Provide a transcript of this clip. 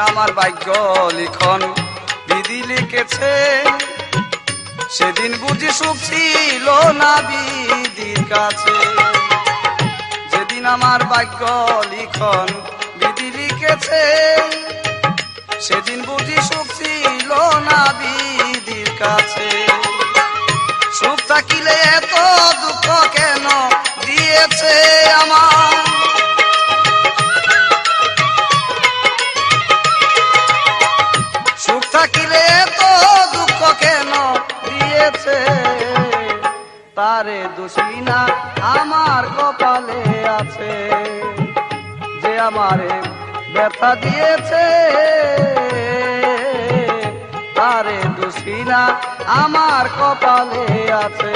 আমার ভাগ্য লিখন বিধি লিখেছে, সেদিন বুঝি সুখ ছিল না বিধির কাছে। যেদিন আমার ভাগ্য লিখন বিধি লিখেছে, সেদিন বুঝি সুখ ছিল না বিধির কাছে। সুখ থাকিলে এত দুঃখ কেন দিয়েছে আমার, সুখ থাকিলে এত দুঃখ কেন দিয়েছে। তারে দোষী না আমার কপালে আছে, যে আমারে ব্যথা দিয়েছে। তারে দোষী না আমার কপালে আছে।